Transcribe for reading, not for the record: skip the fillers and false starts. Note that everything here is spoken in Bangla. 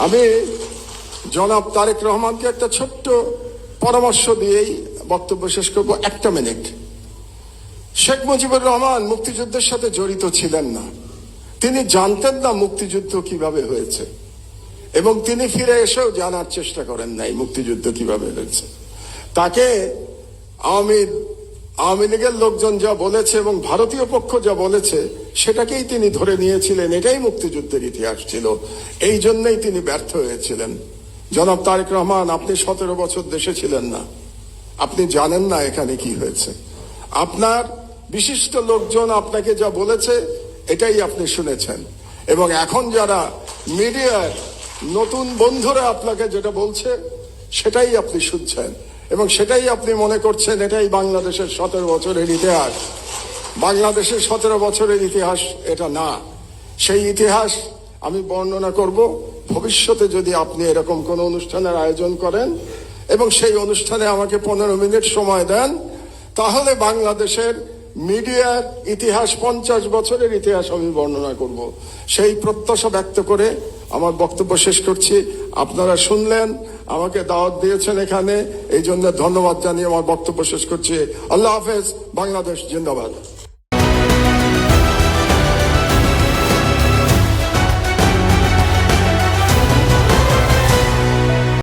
আমি জনাব তারেক রহমানকে একটা ছোট্ট পরামর্শ দিয়েই বক্তব্য শেষ করব, 1 মিনিট। শেখ মুজিবুর রহমান মুক্তিযুদ্ধের সাথে জড়িত ছিলেন না, তিনি জানতেন না মুক্তিযুদ্ধ কিভাবে হয়েছে, এবং তিনি ফিরে এসেও জানার চেষ্টা করেন নাই মুক্তিযুদ্ধ কিভাবে হয়েছে। তাকে আওয়ামী লীগের লোকজন যা বলেছে এবং ভারতীয় পক্ষ যা বলেছে সেটাকেই তিনি ধরে নিয়েছিলেন, এটাই মুক্তিযুদ্ধের ইতিহাস ছিল, এই জন্যই তিনি ব্যর্থ হয়েছিলেন। জনাব তারেক রহমান, আপনি 17 বছর দেশে ছিলেন না, আপনি জানেন না এখানে কি হয়েছে। আপনার বিশিষ্ট লোকজন আপনাকে যা বলেছে এটাই আপনি শুনেছেন, এবং এখন যারা মিডিয়ার নতুন বন্ধুরা আপনাকে যেটা বলছে সেটাই আপনি শুনছেন, এবং সেটাই আপনি মনে করছেন এটাই বাংলাদেশের 17 বছরের ইতিহাস। বাংলাদেশের 17 বছরের ইতিহাস এটা না। সেই ইতিহাস আমি বর্ণনা করব ভবিষ্যতে যদি আপনি এরকম কোন অনুষ্ঠানের আয়োজন করেন এবং সেই অনুষ্ঠানে আমাকে 15 মিনিট সময় দেন, তাহলে বাংলাদেশের মিডিয়ার ইতিহাস, 50 বছরের ইতিহাস আমি বর্ণনা করব। সেই প্রত্যাশা ব্যক্ত করে আমার বক্তব্য শেষ করছি। আপনারা শুনলেন, আমাকে দাওয়াত দিয়েছেন এখানে, এই জন্য ধন্যবাদ জানিয়ে আমার বক্তব্য শেষ করছি। আল্লাহ হাফেজ। বাংলাদেশ জিন্দাবাদ।